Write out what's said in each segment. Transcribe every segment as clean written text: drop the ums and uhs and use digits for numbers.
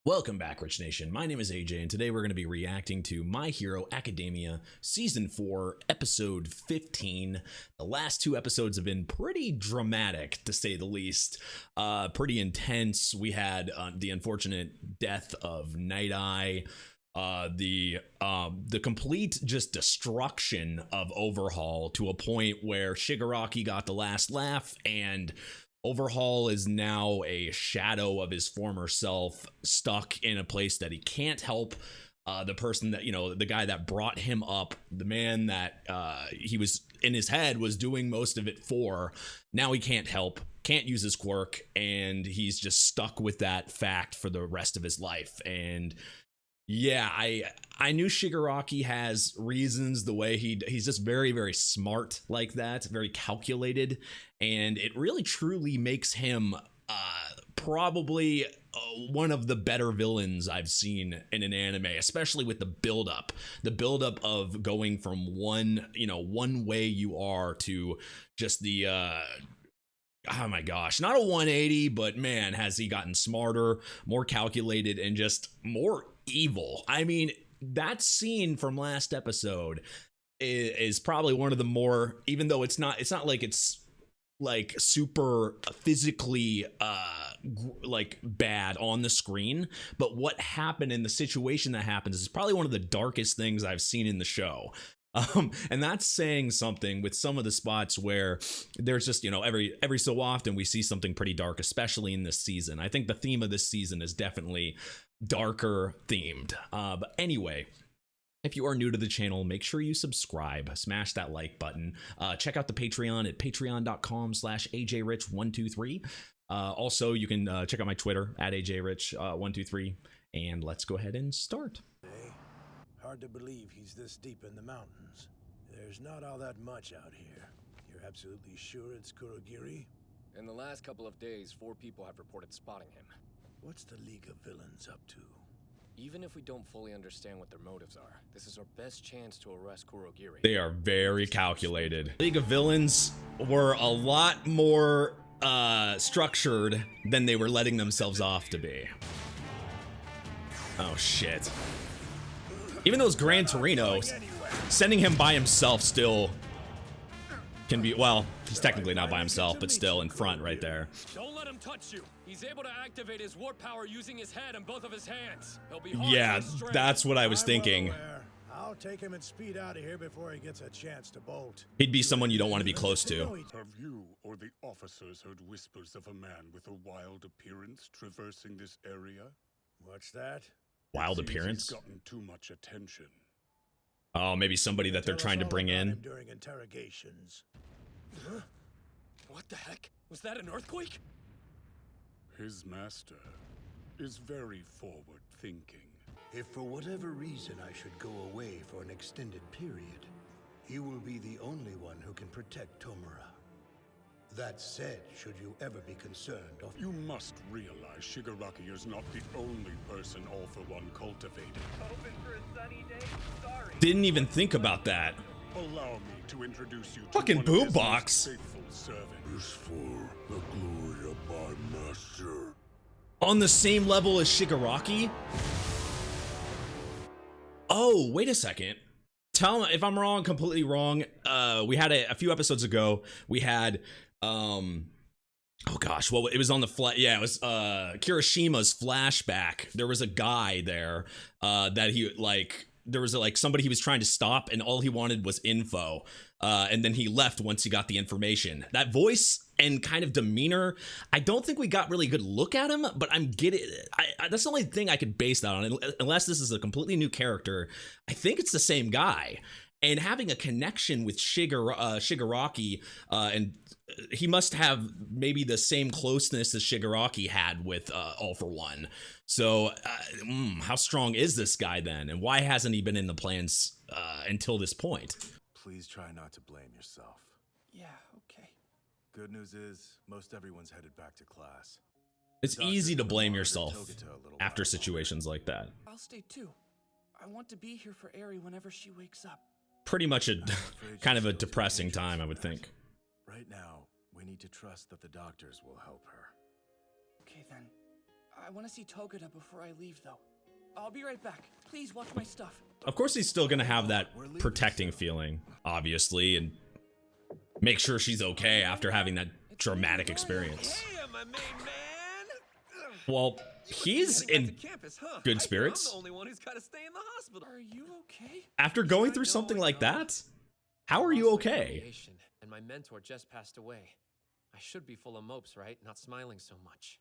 Welcome back, Rich Nation. My name is AJ, and today we're going to be reacting to My Hero Academia Season 4, Episode 15. The last two episodes have been pretty dramatic, to say the least. Pretty intense. We had the unfortunate death of Night Eye, the complete just destruction of Overhaul to a point where Shigaraki got the last laugh, and Overhaul is now a shadow of his former self, stuck in a place that he can't help. The person that, the guy that brought him up, the man that he was in his head was doing most of it for, now he can't help, can't use his quirk, and he's just stuck with that fact for the rest of his life. And yeah, I knew Shigaraki has reasons, the way he's just very, very smart like that, very calculated, and it really truly makes him probably one of the better villains I've seen in an anime, especially with the buildup of going from one way you are to just the oh my gosh, not a 180, but man, has he gotten smarter, more calculated, and just more evil. I mean, that scene from last episode is probably one of the more, even though it's not like it's like super physically like bad on the screen, but what happened in the situation that happens is probably one of the darkest things I've seen in the show. And that's saying something with some of the spots where there's just, every so often we see something pretty dark, especially in this season. I think the theme of this season is definitely darker themed. But anyway, if you are new to the channel, make sure you subscribe, smash that like button. Check out the Patreon at patreon.com/AJRich123. Also, you can check out my Twitter at AJRich123. And let's go ahead and start. Hard to believe he's this deep in the mountains. There's not all that much out here. You're absolutely sure it's Kurogiri? In the last couple of days, 4 people have reported spotting him. What's the League of Villains up to? Even if we don't fully understand what their motives are, this is our best chance to arrest Kurogiri. They are very calculated. League of Villains were a lot more structured than they were letting themselves off to be. Oh shit. Even though it's Gran Torino, sending him by himself still can be, well, he's technically not by himself, but still in front right there. Don't let him touch you. He's able to activate his warp power using his head and both of his hands. He'll be hard Yeah, to that's what I was thinking. I'll take him and speed out of here before he gets a chance to bolt. He'd be someone you don't want to be close to. Have you or the officers heard whispers of a man with a wild appearance traversing this area? What's that? Wild appearance? He's gotten too much attention. Oh, maybe somebody that they're trying to bring in. During interrogations. Huh? What the heck? Was that an earthquake? His master is very forward-thinking. If for whatever reason I should go away for an extended period, he will be the only one who can protect Tomura. That said, should you ever be concerned of... You must realize Shigaraki is not the only person All For One cultivated. Hoping for a sunny day? Sorry. Didn't even think about that. Allow me to introduce you to fucking one of his boombox. most faithful servants. Is for the glory of my master. On the same level as Shigaraki? Oh, wait a second. Tell me if I'm wrong, completely wrong. We had a few episodes ago, we had oh gosh, well, it was on the it was Kirishima's flashback. There was a guy there that he there was somebody he was trying to stop, and all he wanted was info, and then he left once he got the information. That voice and kind of demeanor, I don't think we got really good look at him, but I'm getting that's the only thing I could base that on, unless this is a completely new character. I think it's the same guy, and having a connection with Shigaraki, and he must have maybe the same closeness as Shigaraki had with All For One. So how strong is this guy then, and why hasn't he been in the plans until this point? Please try not to blame yourself. Yeah, okay. Good news is, most everyone's headed back to class. It's easy to blame yourself after situations like that. I'll stay too. I want to be here for Eri whenever she wakes up. Pretty much a kind of a depressing time, I would think. Right now, we need to trust that the doctors will help her. Okay then. I want to see Togeda before I leave, though. I'll be right back. Please watch my stuff. Of course he's still gonna have that protecting feeling, obviously, and make sure she's okay after having that dramatic experience. Hey, my main man. Well, he's in Campus, huh? good spirits. I'm the only one who's got to stay in the hospital. Are you okay? After going through something like that, how are you okay? And my mentor just passed away. I should be full of mopes, right? Not smiling so much.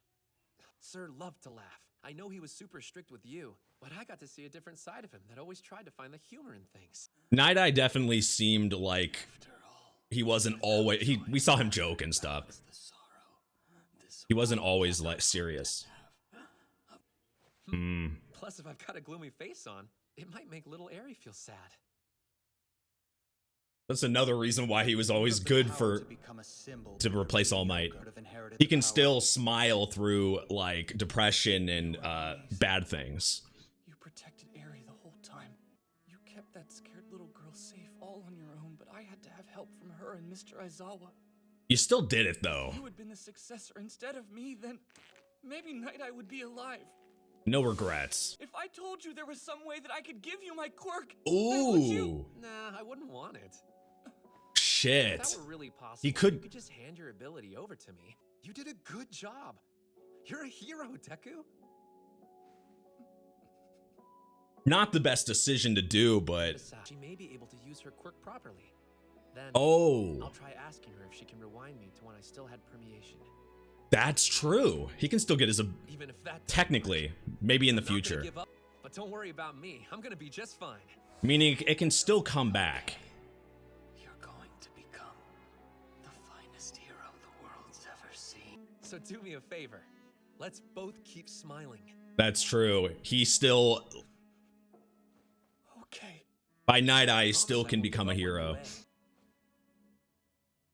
Sir loved to laugh. I know he was super strict with you, but I got to see a different side of him that always tried to find the humor in things. Night Eye definitely seemed like he wasn't always. We saw him joke and stuff. He wasn't always like serious. Plus, if I've got a gloomy face on, it might make little Eri feel sad. That's another reason why he was always good to replace All Might. He can still smile through like depression and bad things. You protected Eri the whole time. You kept that scared little girl safe all on your own, but I had to have help from her and Mr. Aizawa. You still did it though. If you had been the successor instead of me, then maybe Night Eye would be alive. No regrets. If I told you there was some way that I could give you my quirk, Ooh. then would you? Nah, I wouldn't want it. Shit. If that were really possible, He could- you could just hand your ability over to me. You did a good job. You're a hero, Deku. Not the best decision to do, but Besides, she may be able to use her quirk properly. Then oh, I'll try asking her if she can rewind me to when I still had permeation. that's true. He can still get his Even if that technically, maybe in the I'm not gonna future. give up, but don't worry about me. I'm gonna be just fine. Meaning it can still come back. You're going to become the finest hero the world's ever seen. So do me a favor. Let's both keep smiling. That's true. He still, Okay. by Night Eye, still can become a hero.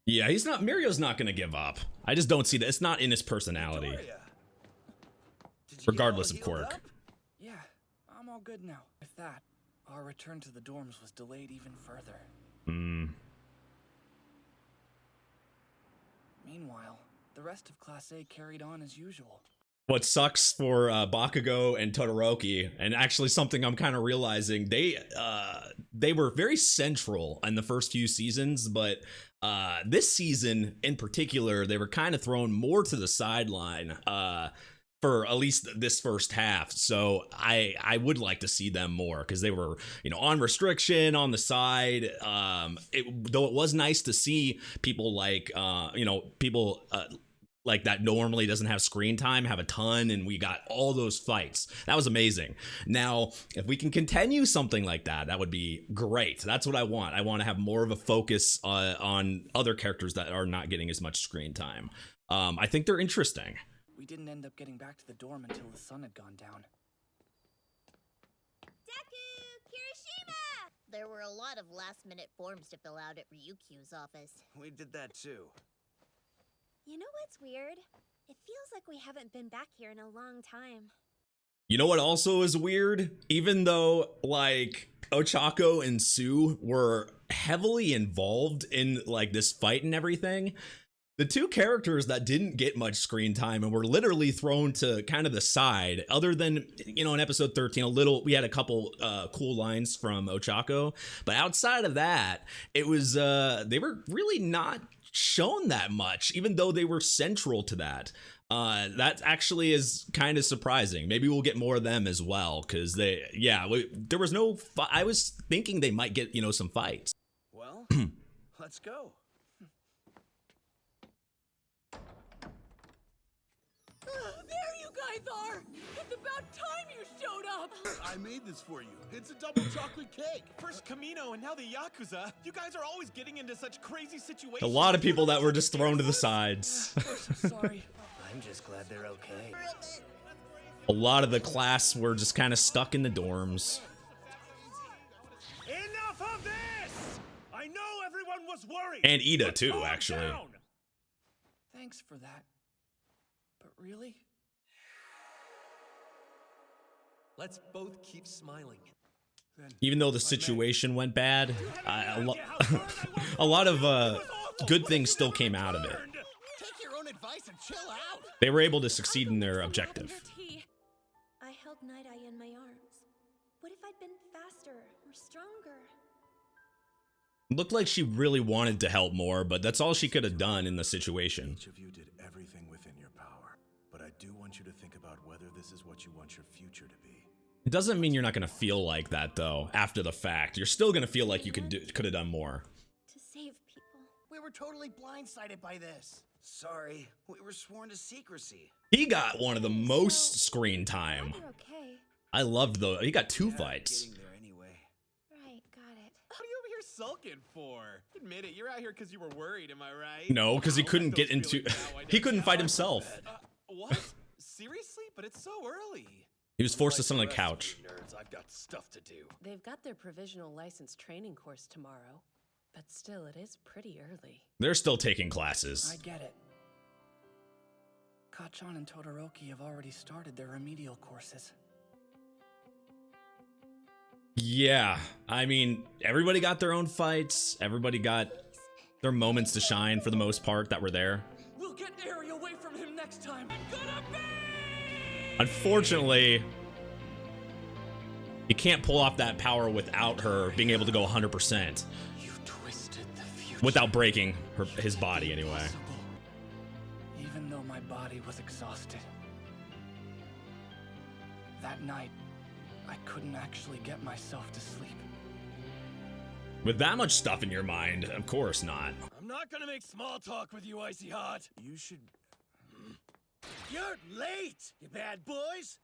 Yeah, he's not. Mirio's not gonna give up. I just don't see that. It's not in his personality. Regardless of quirk. Yeah, I'm all good now. With that, our return to the dorms was delayed even further. Meanwhile, the rest of Class A carried on as usual. What sucks for Bakugo and Todoroki, and actually something I'm kind of realizing, they were very central in the first few seasons, but this season in particular, they were kind of thrown more to the sideline for at least this first half. So I would like to see them more because they were, on restriction on the side. Though it was nice to see people like, people like that normally doesn't have screen time have a ton, and we got all those fights. That was amazing. Now, if we can continue something like that, that would be great. That's what I want. I want to have more of a focus on other characters that are not getting as much screen time. I think they're interesting. We didn't end up getting back to the dorm until the sun had gone down. Deku! Kirishima! There were a lot of last-minute forms to fill out at Ryukyu's office. We did that too. You know what's weird? It feels like we haven't been back here in a long time. You know what also is weird? Even though, like, Ochako and Sue were heavily involved in, like, this fight and everything, the two characters that didn't get much screen time and were literally thrown to kind of the side, other than, in episode 13, we had a couple cool lines from Ochako, but outside of that, it was, they were really not shown that much, even though they were central to that. That actually is kind of surprising. Maybe we'll get more of them as well, because there was no I was thinking they might get some fights. Well, let's go. There you guys are! It's about time you showed up! I made this for you. It's a double chocolate cake. First Kamino and now the Yakuza. You guys are always getting into such crazy situations. A lot of people that were just thrown to the sides. Sorry. I'm just glad they're okay. A lot of the class were just kind of stuck in the dorms. Enough of this! I know everyone was worried. And Ida too, actually. Thanks for that. But really? Let's both keep smiling. Even though the situation went bad, a lot of good things still came out of it. Take your own advice and chill out. They were able to succeed in their objective. Tea. Night-Eye in my arms. What if I'd been faster or stronger? Looked like she really wanted to help more, but that's all she could have done in the situation. Each of you did everything within your power, but I do want you to think about whether this is what you want your future to be. It doesn't mean you're not going to feel like that, though, after the fact. You're still going to feel like you could have done more. To save people. We were totally blindsided by this. Sorry, we were sworn to secrecy. He got one of the most screen time. You're okay. I loved he got 2 fights. Getting there anyway. Right, got it. What are you over here sulking for? Admit it, you're out here because you were worried, am I right? No, because he couldn't get into... he couldn't fight himself. What? Seriously? But it's so early. He was forced to sit on the couch. Nerds, I've got stuff to do. They've got their provisional license training course tomorrow, but still, it is pretty early. They're still taking classes. I get it. Kachan and Todoroki have already started their remedial courses. Yeah, I mean, everybody got their own fights. Everybody got their moments to shine for the most part that were there. We'll get Eri away from him next time. Unfortunately, you can't pull off that power without her being able to go 100%. You twisted the future. Without breaking his body, anyway. Even though my body was exhausted. That night, I couldn't actually get myself to sleep. With that much stuff in your mind, of course not. I'm not gonna make small talk with you, Icy Hot. You should... You're late, you bad boys.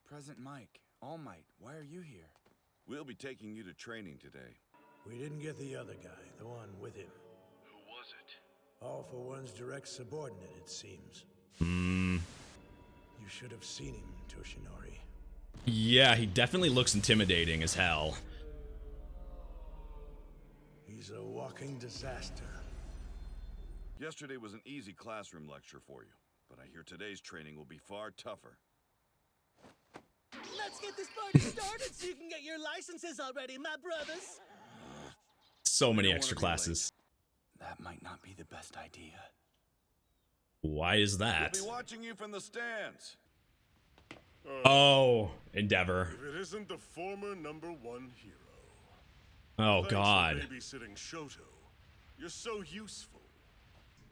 Present Mike, All Might, why are you here? We'll be taking you to training today. We didn't get the other guy, the one with him. Who was it? All for One's direct subordinate, it seems. Hmm. You should have seen him, Toshinori. Yeah, he definitely looks intimidating as hell. He's a walking disaster. Yesterday was an easy classroom lecture for you, but I hear today's training will be far tougher. Let's get this party started so you can get your licenses already, my brothers. So many extra classes. That might not be the best idea. Why is that? We'll be watching you from the stands. Oh, Endeavor. If it isn't the former #1 hero. Oh, Thanks God. for babysitting Shoto. You're so useful.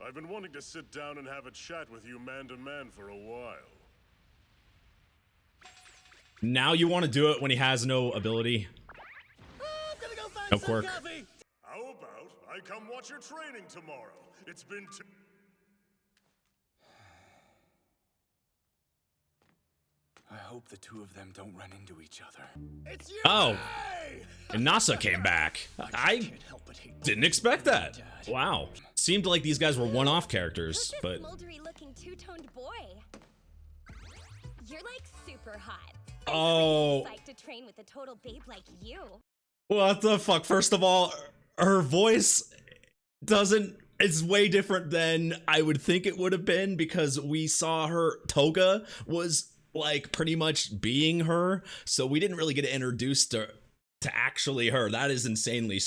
I've been wanting to sit down and have a chat with you man to man for a while. Now you want to do it when he has no ability? I'm gonna go find No some quirk. coffee. How about I come watch your training tomorrow? It's been I hope the two of them don't run into each other. It's you. Oh, and NASA came back. I didn't expect that. Wow. Seemed like these guys were one-off characters, but... Smoldery-looking two-toned boy. You're like super hot. Oh. I'm psyched to train with a total babe like you. What the fuck? First of all, her voice it's way different than I would think it would have been, because we saw her, Toga was like pretty much being her, so we didn't really get introduced to actually her. That is insanely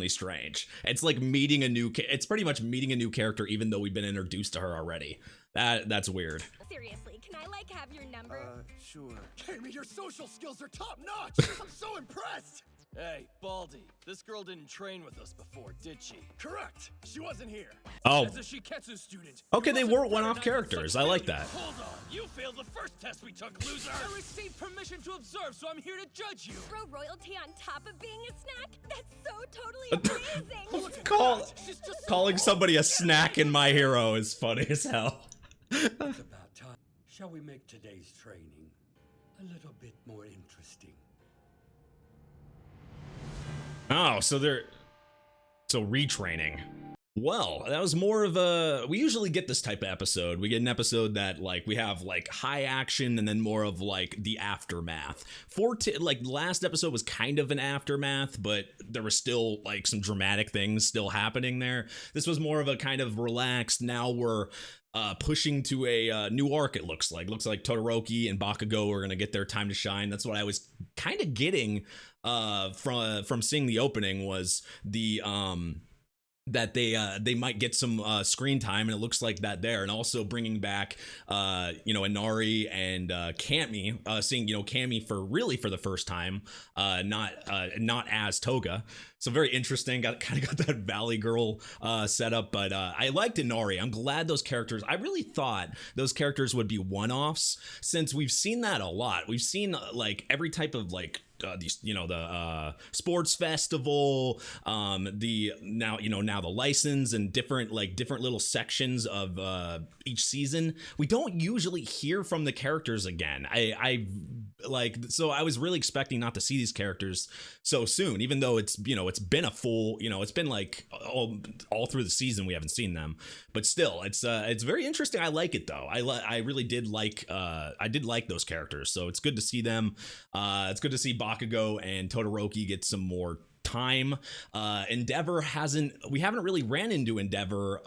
strange. It's like meeting it's pretty much meeting a new character even though we've been introduced to her already. That's weird. Seriously, can I like have your number? Sure. Jamie, your social skills are top notch. I'm so impressed. Hey, Baldy, this girl didn't train with us before, did she? Correct. She wasn't here. Oh. As a Shiketsu student. Okay, they weren't one-off characters. I like that. Hold on. You failed the first test we took, loser. I received permission to observe, so I'm here to judge you. Throw royalty on top of being a snack? That's so totally amazing. Calling somebody a snack in My Hero is funny as hell. It's about time. Shall we make today's training a little bit more interesting? Oh, so retraining. Well, that was more of a... We usually get this type of episode. We get an episode that, like, we have, like, high action and then more of, like, the aftermath. Last episode was kind of an aftermath, but there was still, like, some dramatic things still happening there. This was more of a kind of relaxed, now we're pushing to a new arc, it looks like. Looks like Todoroki and Bakugo are going to get their time to shine. That's what I was kind of getting from seeing the opening, was the they might get some screen time, and it looks like that there. And also bringing back Inari and Cammy, seeing Cammy for the first time, not as Toga. So very interesting. Got that Valley Girl setup, but I liked Inari. I'm glad those characters. I really thought those characters would be one-offs, since we've seen that a lot. We've seen like every type of like the sports festival, now the license, and different little sections of each season. We don't usually hear from the characters again. So I was really expecting not to see these characters so soon, even though it's been a full, it's been like all through the season we haven't seen them, but still it's very interesting. I like it though. I really did like those characters, so it's good to see them. It's good to see Bakugo and Todoroki get some more time. Endeavor we haven't really ran into Endeavor,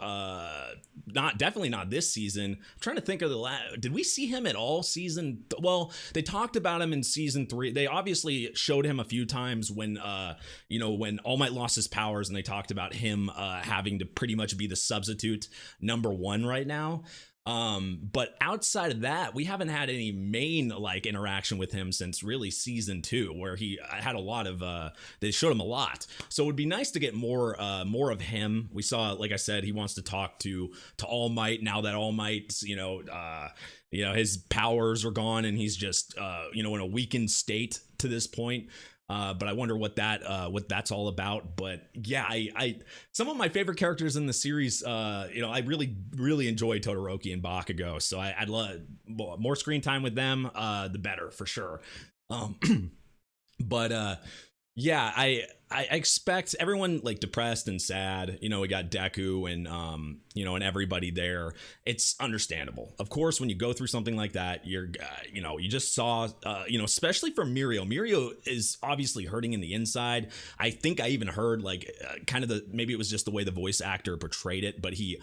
definitely not this season. I'm trying to think of did we see him at all well, they talked about him in season 3. They obviously showed him a few times when when All Might lost his powers, and they talked about him having to pretty much be the substitute number 1 right now. But outside of that, we haven't had any main interaction with him since really season 2, where he had a lot of they showed him a lot. So it would be nice to get more of him. We saw, like I said, he wants to talk to All Might now that All Might's his powers are gone, and he's just in a weakened state to this point. But I wonder what that's all about. But yeah, I some of my favorite characters in the series, I really enjoy Todoroki and Bakugo. So I'd love more screen time with them, the better for sure. But yeah, I expect everyone depressed and sad. We got Deku and and everybody there. It's understandable. Of course, when you go through something like that, you just saw especially for Mirio. Mirio is obviously hurting in the inside. I think I even heard maybe it was just the way the voice actor portrayed it, but he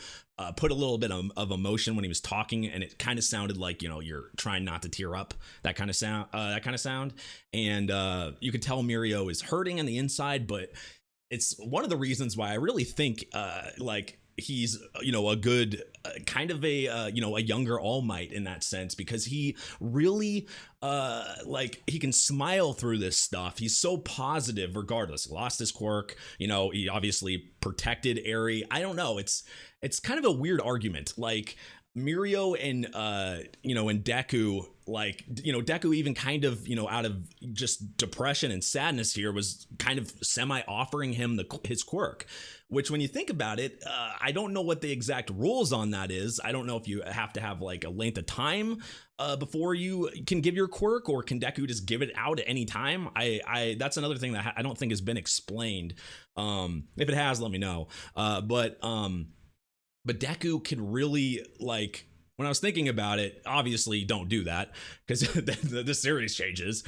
put a little bit of emotion when he was talking, and it kind of sounded like you're trying not to tear up, that kind of sound. And you could tell Mirio is hurting on the inside, but it's one of the reasons why I really think he's a good kind of a younger All Might in that sense, because he really he can smile through this stuff. He's so positive regardless. He lost his quirk, he obviously protected Eri. I don't know, it's kind of a weird argument. Mirio and and Deku, Deku even kind of out of just depression and sadness here was kind of semi offering him his quirk, which when you think about it, I don't know what the exact rules on that is. I don't know if you have to have a length of time before you can give your quirk, or can Deku just give it out at any time? I that's another thing that I don't think has been explained. If it has, let me know. But Deku can really when I was thinking about it, obviously don't do that, because the series changes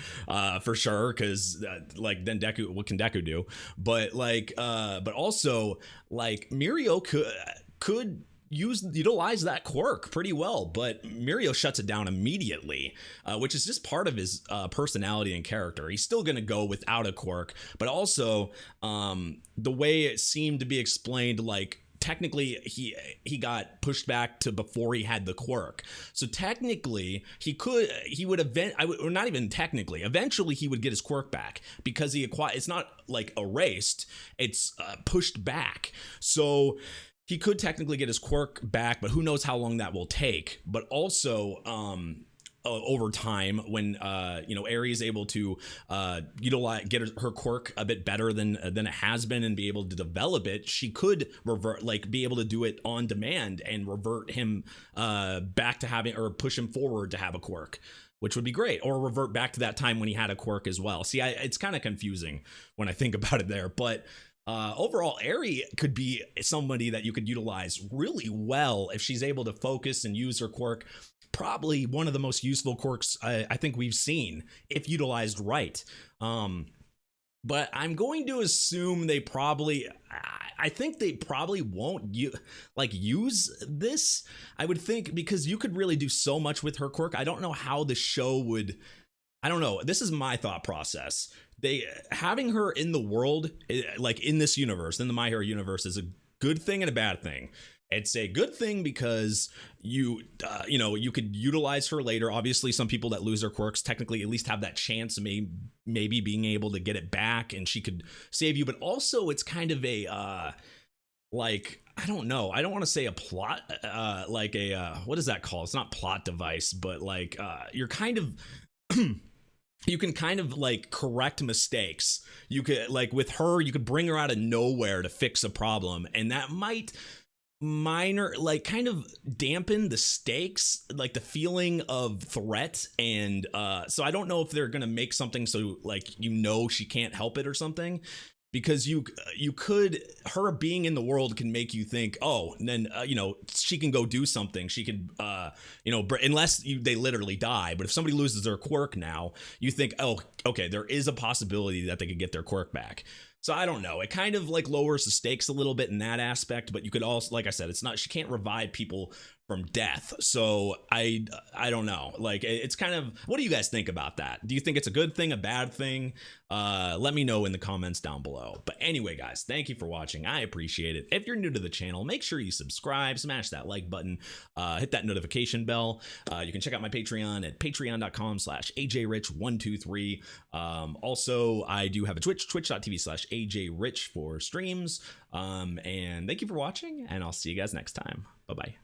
for sure, because then Deku, what can Deku do? But but also Mirio could utilize that quirk pretty well, but Mirio shuts it down immediately, which is just part of his personality and character. He's still gonna go without a quirk, but also the way it seemed to be explained, technically he got pushed back to before he had the quirk. So technically eventually he would get his quirk back, because it's not erased, it's pushed back. So he could technically get his quirk back, but who knows how long that will take. But also over time, when Eri is able to get her quirk a bit better than it has been, and be able to develop it, she could revert, be able to do it on demand and revert him back to having, or push him forward to have a quirk, which would be great, or revert back to that time when he had a quirk as well. See, it's kind of confusing when I think about it there, but overall, Eri could be somebody that you could utilize really well if she's able to focus and use her quirk. Probably one of the most useful quirks I think we've seen, if utilized right. But I'm going to assume I think they probably won't use this. I would think, because you could really do so much with her quirk. I don't know how the show would. I don't know. This is my thought process. Having her in the world, in this universe, in the My Hero universe, is a good thing and a bad thing. It's a good thing because you could utilize her later. Obviously, some people that lose their quirks technically at least have that chance of maybe being able to get it back, and she could save you. But also, it's kind of a like, I don't know. I don't want to say a plot, like a what is that called? It's not plot device, but like you're kind of. You can kind of like correct mistakes. You could, like, with her, you could bring her out of nowhere to fix a problem, and that might kind of dampen the stakes, like the feeling of threat. And so I don't know if they're gonna make something so like she can't help it or something, because you could, her being in the world can make you think, oh, and then she can go do something. She could unless they literally die. But if somebody loses their quirk now, you think, oh, okay, there is a possibility that they could get their quirk back. So I don't know. It kind of like lowers the stakes a little bit in that aspect, but you could also, like I said, she can't revive people from death. So I don't know. Like, it's kind of, what do you guys think about that? Do you think it's a good thing, a bad thing? Let me know in the comments down below. But anyway, guys, thank you for watching. I appreciate it. If you're new to the channel, make sure you subscribe, smash that like button, hit that notification bell. You can check out my Patreon at patreon.com/AJRich123. Also, I do have a twitch.tv/AJRich for streams. And thank you for watching, and I'll see you guys next time. Bye-bye.